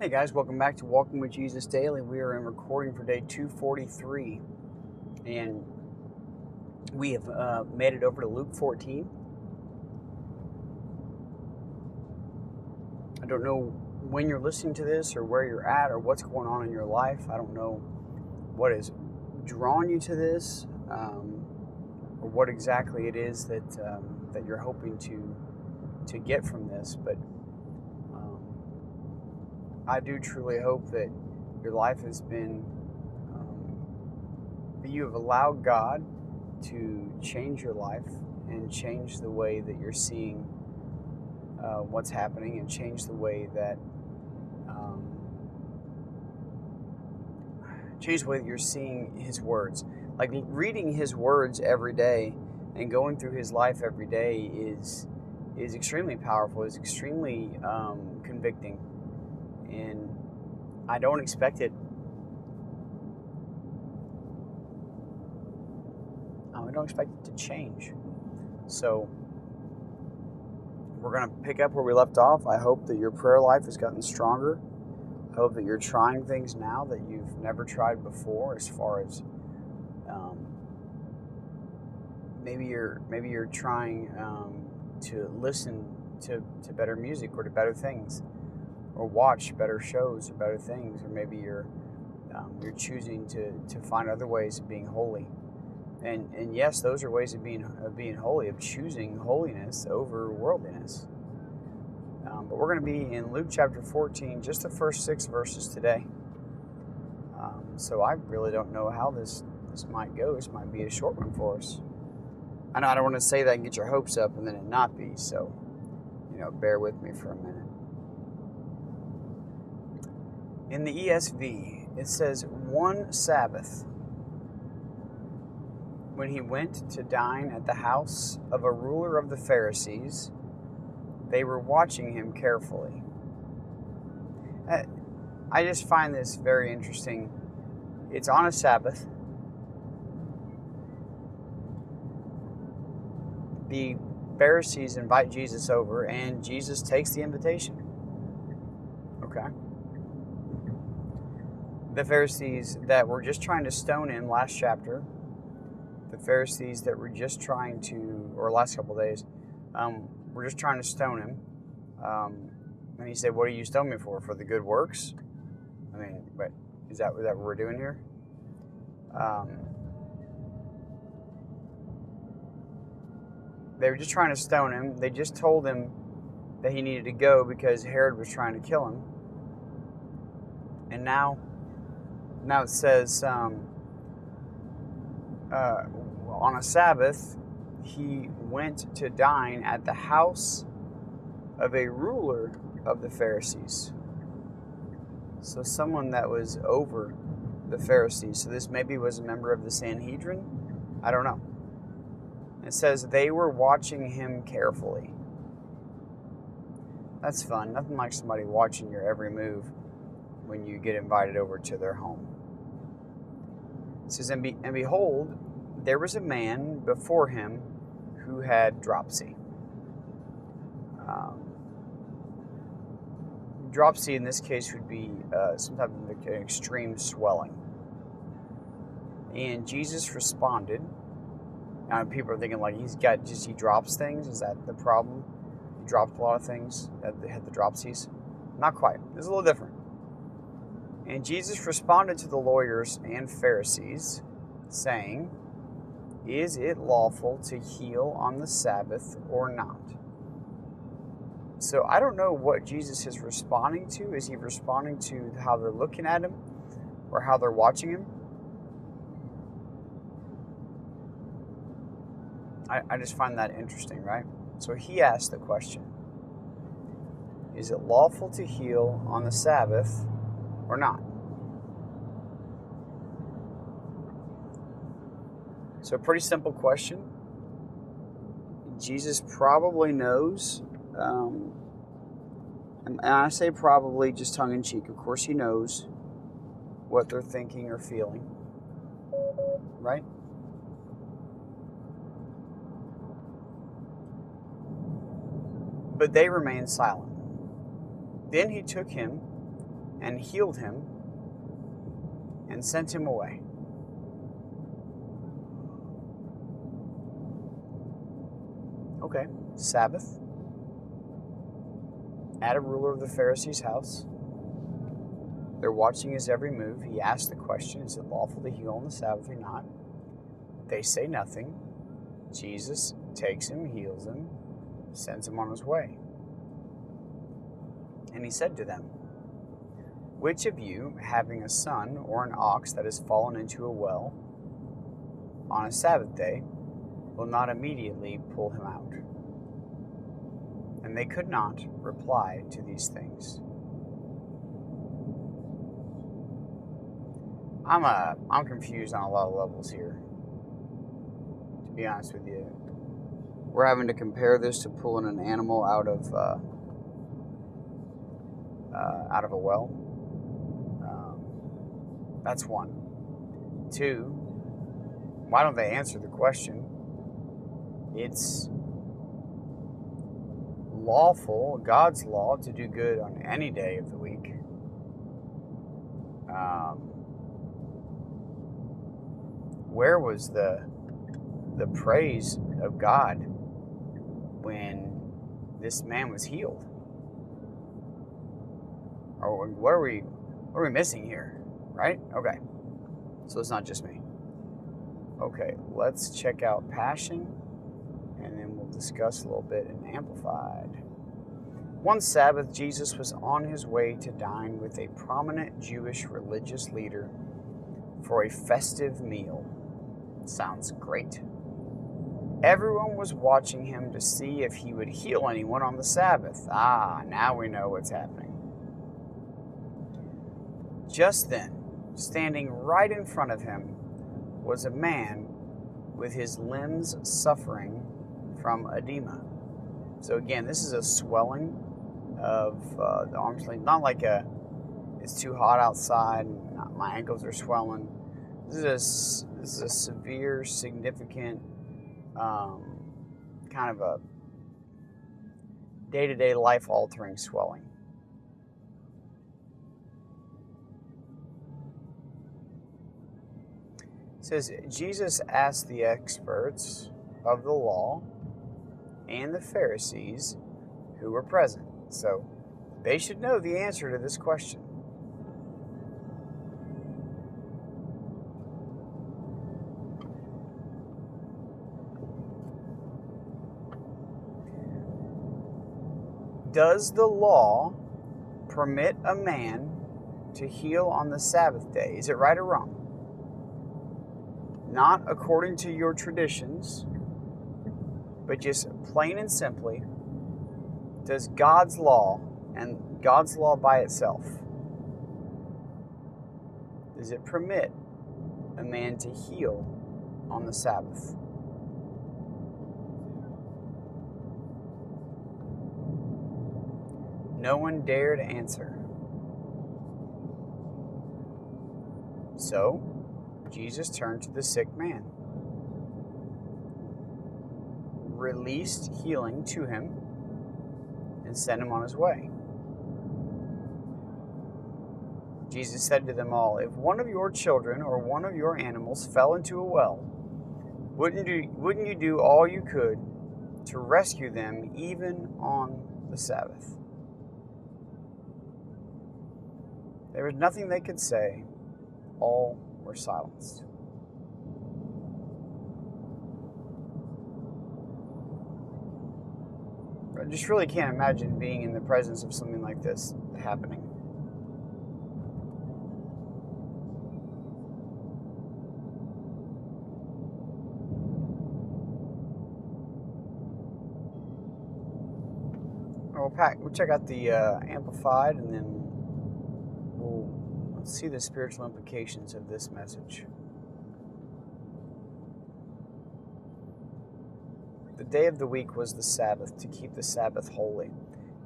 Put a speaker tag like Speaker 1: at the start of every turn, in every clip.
Speaker 1: Hey guys, welcome back to Walking with Jesus Daily. We are in recording for day 243, and we have made it over to Luke 14. I don't know when you're listening to this or where you're at or what's going on in your life. I don't know what has drawn you to this or what exactly it is that you're hoping to get from this, but I do truly hope that your life has been, that you have allowed God to change your life and change the way that you're seeing what's happening, and change the way that you're seeing His words. Like reading His words every day and going through His life every day is extremely powerful. Is extremely convicting. And I don't expect it. I don't expect it to change. So we're going to pick up where we left off. I hope that your prayer life has gotten stronger. I hope that you're trying things now that you've never tried before. As far as maybe you're trying to listen to better music or to better things, or watch better shows or better things, or maybe you're choosing to find other ways of being holy, and yes, those are ways of being holy, of choosing holiness over worldliness. But we're going to be in Luke chapter 14, just the first 6 verses today. So I really don't know how this might go. This might be a short one for us. I know I don't want to say that and get your hopes up and then it not be. So, bear with me for a minute. In the ESV, it says, one Sabbath, when he went to dine at the house of a ruler of the Pharisees, they were watching him carefully. I just find this very interesting. It's on a Sabbath. The Pharisees invite Jesus over, and Jesus takes the invitation. Okay. The Pharisees that were just trying to stone him last chapter, the Pharisees that were just trying to, or last couple of days, were just trying to stone him. And he said, what do you stone me for? For the good works? I mean, but is that what we're doing here? They were just trying to stone him. They just told him that he needed to go because Herod was trying to kill him. And now it says, on a Sabbath, he went to dine at the house of a ruler of the Pharisees. So someone that was over the Pharisees. So this maybe was a member of the Sanhedrin. I don't know. It says they were watching him carefully. That's fun. Nothing like somebody watching your every move when you get invited over to their home. It says, and behold, there was a man before him who had dropsy. Dropsy in this case would be some type of extreme swelling. And Jesus responded. Now people are thinking like he drops things. Is that the problem? He dropped a lot of things that had the dropsies. Not quite. It's a little different. And Jesus responded to the lawyers and Pharisees, saying, is it lawful to heal on the Sabbath or not? So I don't know what Jesus is responding to. Is he responding to how they're looking at him or how they're watching him? I just find that interesting, right? So he asked the question, is it lawful to heal on the Sabbath or not? So a pretty simple question. Jesus probably knows, and I say probably just tongue-in-cheek. Of course he knows what they're thinking or feeling, right? But they remained silent. Then he took him and healed him and sent him away. Okay, Sabbath. At a ruler of the Pharisees' house. They're watching his every move. He asks the question, is it lawful to heal on the Sabbath or not? They say nothing. Jesus takes him, heals him, sends him on his way. And he said to them, which of you, having a son or an ox that has fallen into a well on a Sabbath day, will not immediately pull him out? And they could not reply to these things. I'm confused on a lot of levels here, to be honest with you. We're having to compare this to pulling an animal out of a well. That's one. Two, why don't they answer the question? It's lawful, God's law, to do good on any day of the week. Where was the praise of God when this man was healed? Or what are we missing here? Right? Okay. So it's not just me. Okay, let's check out Passion, and then we'll discuss a little bit in Amplified. One Sabbath, Jesus was on his way to dine with a prominent Jewish religious leader for a festive meal. Sounds great. Everyone was watching him to see if he would heal anyone on the Sabbath. Now we know what's happening. Just then, standing right in front of him, was a man with his limbs suffering from edema. So again, this is a swelling of the arms, not like it's too hot outside and my ankles are swelling. This is a severe, significant kind of a day-to-day life-altering swelling. It says, Jesus asked the experts of the law and the Pharisees who were present. So they should know the answer to this question. Does the law permit a man to heal on the Sabbath day? Is it right or wrong? Not according to your traditions, but just plain and simply, does God's law, and God's law by itself, does it permit a man to heal on the Sabbath? No one dared answer. So, Jesus turned to the sick man, released healing to him, and sent him on his way. Jesus said to them all, if one of your children or one of your animals fell into a well, wouldn't you do all you could to rescue them even on the Sabbath? There was nothing they could say. All were silenced. I just really can't imagine being in the presence of something like this happening. We'll check out the Amplified, and then we'll see the spiritual implications of this message. The day of the week was the Sabbath, to keep the Sabbath holy.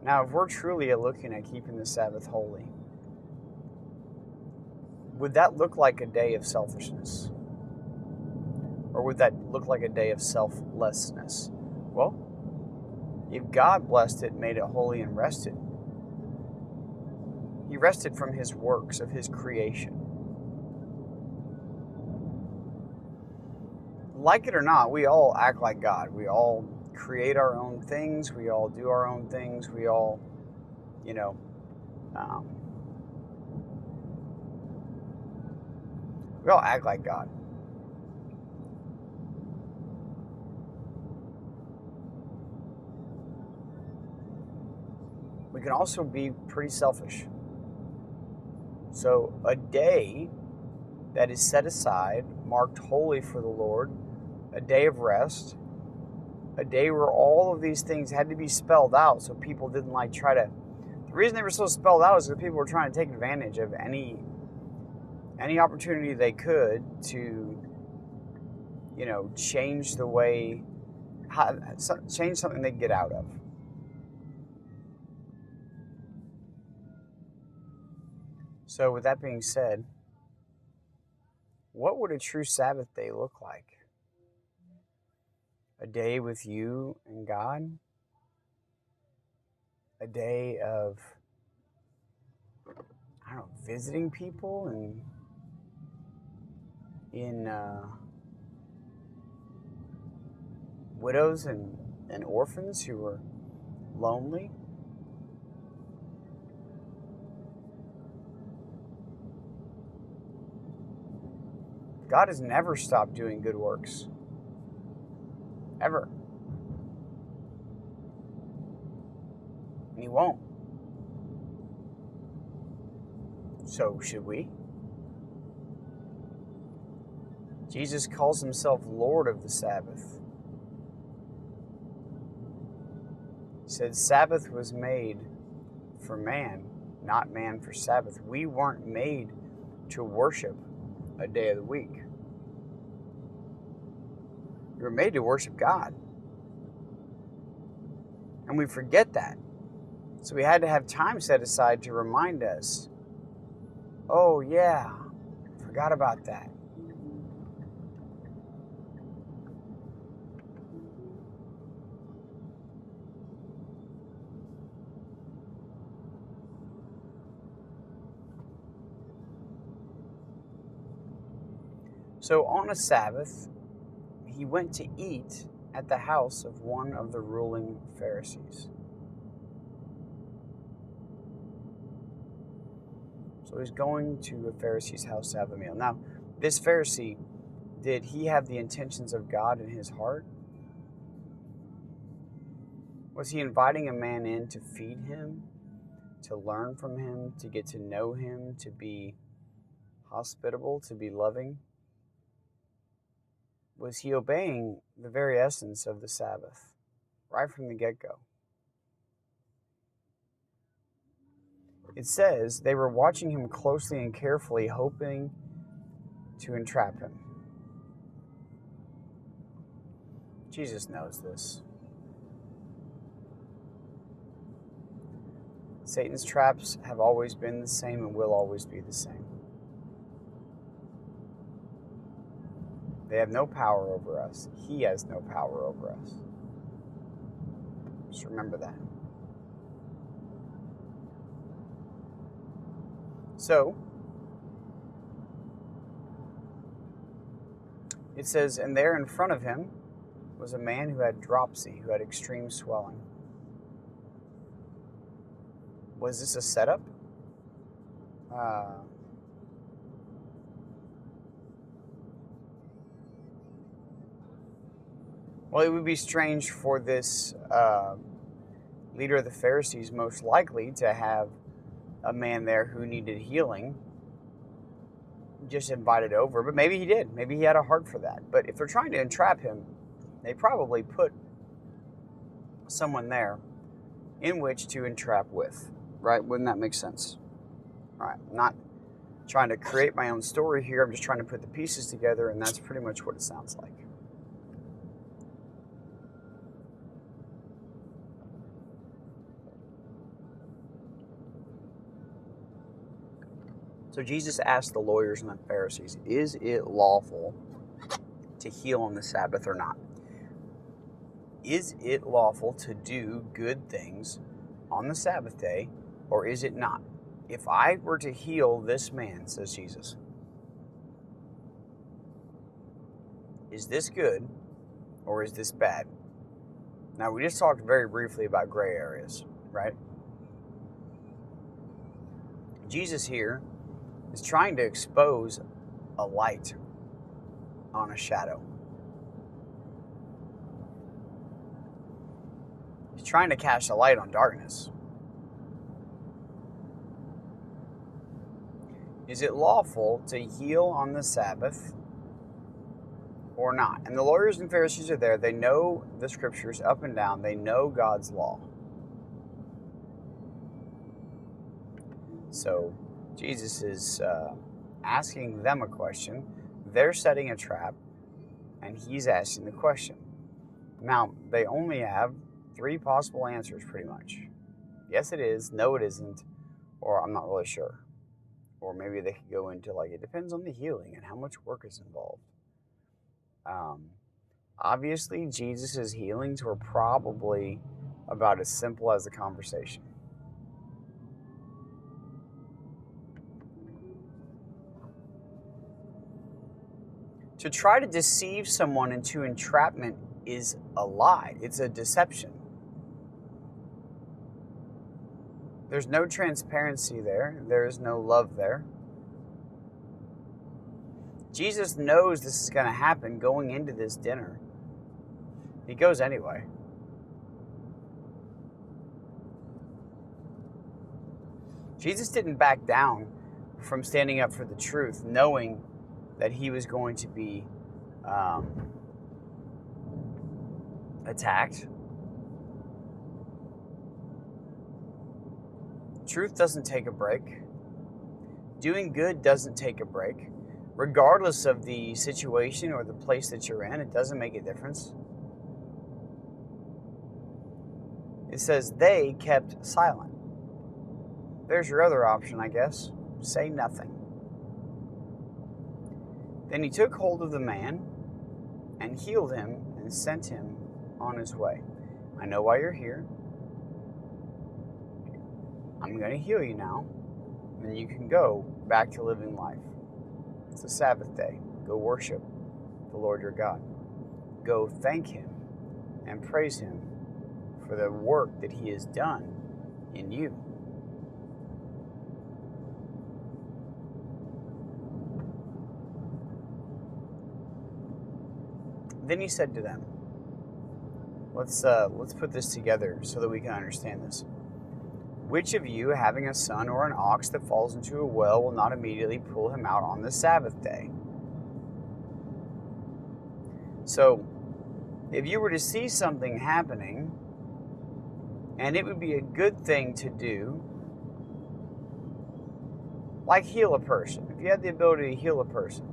Speaker 1: Now, if we're truly looking at keeping the Sabbath holy, would that look like a day of selfishness? Or would that look like a day of selflessness? Well, if God blessed it, made it holy, and rested, He rested from his works of his creation. Like it or not, we all act like God. We all create our own things. We all do our own things. We all, um, we all act like God. We can also be pretty selfish. So a day that is set aside, marked holy for the Lord, a day of rest, a day where all of these things had to be spelled out so people didn't the reason they were so spelled out is because people were trying to take advantage of any opportunity they could to, change the way, change something they get out of. So with that being said, what would a true Sabbath day look like? A day with you and God? A day of, visiting people and in widows and orphans who were lonely? God has never stopped doing good works. Ever. And He won't. So should we? Jesus calls Himself Lord of the Sabbath. He said Sabbath was made for man, not man for Sabbath. We weren't made to worship a day of the week. We were made to worship God. And we forget that. So we had to have time set aside to remind us, oh yeah, forgot about that. So on a Sabbath, He went to eat at the house of one of the ruling Pharisees. So He's going to a Pharisee's house to have a meal. Now, this Pharisee, did he have the intentions of God in his heart? Was he inviting a man in to feed him, to learn from him, to get to know him, to be hospitable, to be loving? Was he obeying the very essence of the Sabbath right from the get-go? It says they were watching him closely and carefully, hoping to entrap him. Jesus knows this. Satan's traps have always been the same and will always be the same. They have no power over us. He has no power over us. Just remember that. So, it says, and there in front of him was a man who had dropsy, who had extreme swelling. Was this a setup? Well, it would be strange for this leader of the Pharisees, most likely, to have a man there who needed healing just invited over. But maybe he did. Maybe he had a heart for that. But if they're trying to entrap him, they probably put someone there in which to entrap with. Right? Wouldn't that make sense? All right. I'm not trying to create my own story here. I'm just trying to put the pieces together, and that's pretty much what it sounds like. So Jesus asked the lawyers and the Pharisees, is it lawful to heal on the Sabbath or not? Is it lawful to do good things on the Sabbath day, or is it not? if I were to heal this man, says Jesus, is this good or is this bad? Now, we just talked very briefly about gray areas, right? Jesus here is trying to expose a light on a shadow. He's trying to cast a light on darkness. Is it lawful to heal on the Sabbath or not? And the lawyers and Pharisees are there. They know the scriptures up and down. They know God's law. So Jesus is asking them a question. They're setting a trap, and he's asking the question. Now, they only have 3 possible answers, pretty much. Yes, it is. No, it isn't. Or I'm not really sure. Or maybe they could go into, like, it depends on the healing and how much work is involved. Obviously, Jesus' healings were probably about as simple as a conversation. To try to deceive someone into entrapment is a lie. It's a deception. There's no transparency there. There is no love there. Jesus knows this is going to happen going into this dinner. He goes anyway. Jesus didn't back down from standing up for the truth, knowing that he was going to be attacked. Truth doesn't take a break. Doing good doesn't take a break. Regardless of the situation or the place that you're in, it doesn't make a difference. It says they kept silent. There's your other option, I guess. Say nothing. Then he took hold of the man and healed him and sent him on his way. I know why you're here. I'm going to heal you now, and you can go back to living life. It's a Sabbath day. Go worship the Lord your God. Go thank him and praise him for the work that he has done in you. Then he said to them, let's put this together so that we can understand this. Which of you, having a son or an ox that falls into a well, will not immediately pull him out on the Sabbath day? So, if you were to see something happening, and it would be a good thing to do, like heal a person. If you had the ability to heal a person,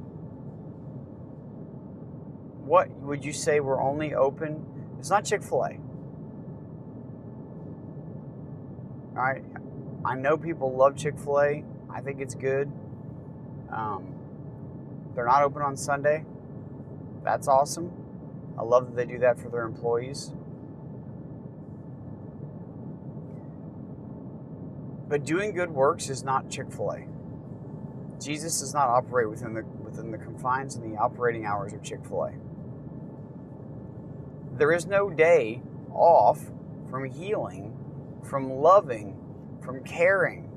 Speaker 1: what would you say we're only open? It's not Chick-fil-A. All right, I know people love Chick-fil-A. I think it's good. They're not open on Sunday. That's awesome. I love that they do that for their employees. But doing good works is not Chick-fil-A. Jesus does not operate within the confines and the operating hours of Chick-fil-A. There is no day off from healing, from loving, from caring.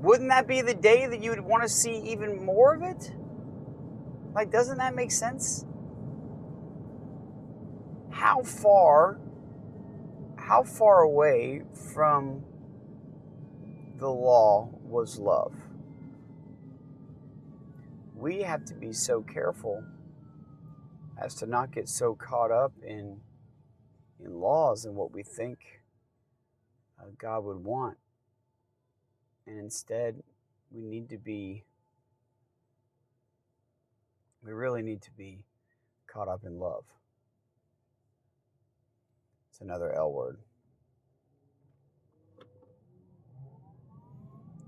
Speaker 1: Wouldn't that be the day that you would want to see even more of it? Like, doesn't that make sense? How far away from the law was love? We have to be so careful as to not get so caught up in laws and what we think God would want. And instead, we really need to be caught up in love. It's another L word.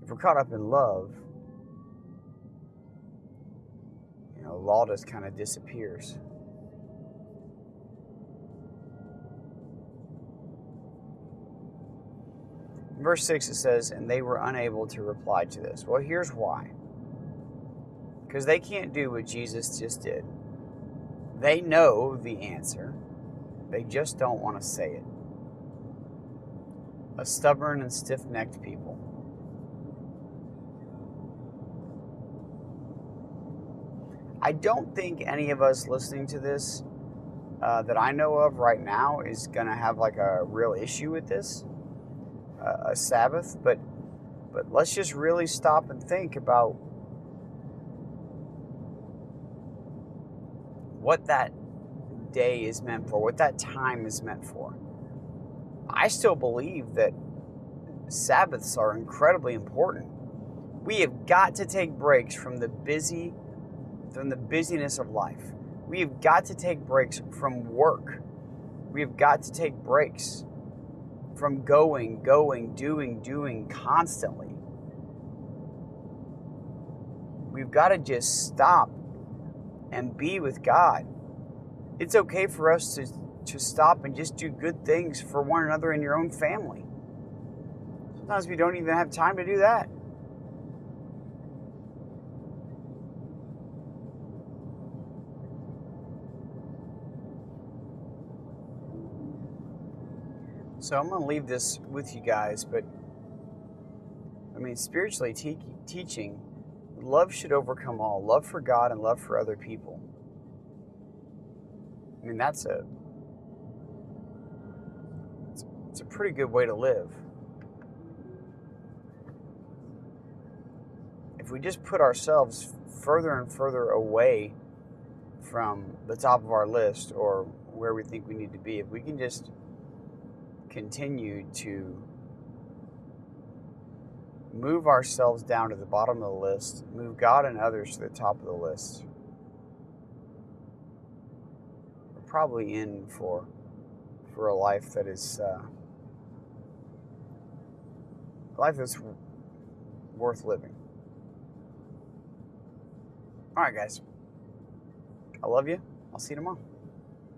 Speaker 1: If we're caught up in love, law just kind of disappears. Verse 6, it says, and they were unable to reply to this. Well, here's why. Because they can't do what Jesus just did. They know the answer. They just don't want to say it. A stubborn and stiff-necked people. I don't think any of us listening to this that I know of right now is going to have like a real issue with this, a Sabbath. But let's just really stop and think about what that day is meant for, what that time is meant for. I still believe that Sabbaths are incredibly important. We have got to take breaks from the busyness of life. We have got to take breaks from work. We have got to take breaks from going, doing constantly. We've got to just stop and be with God. It's okay for us to stop and just do good things for one another in your own family. Sometimes we don't even have time to do that. So I'm going to leave this with you guys, but spiritually teaching, love should overcome all. Love for God and love for other people. It's a pretty good way to live. If we just put ourselves further and further away from the top of our list or where we think we need to be, if we can just continue to move ourselves down to the bottom of the list, move God and others to the top of the list, we're probably in for a life that is a life that's worth living. All right, guys. I love you. I'll see you tomorrow.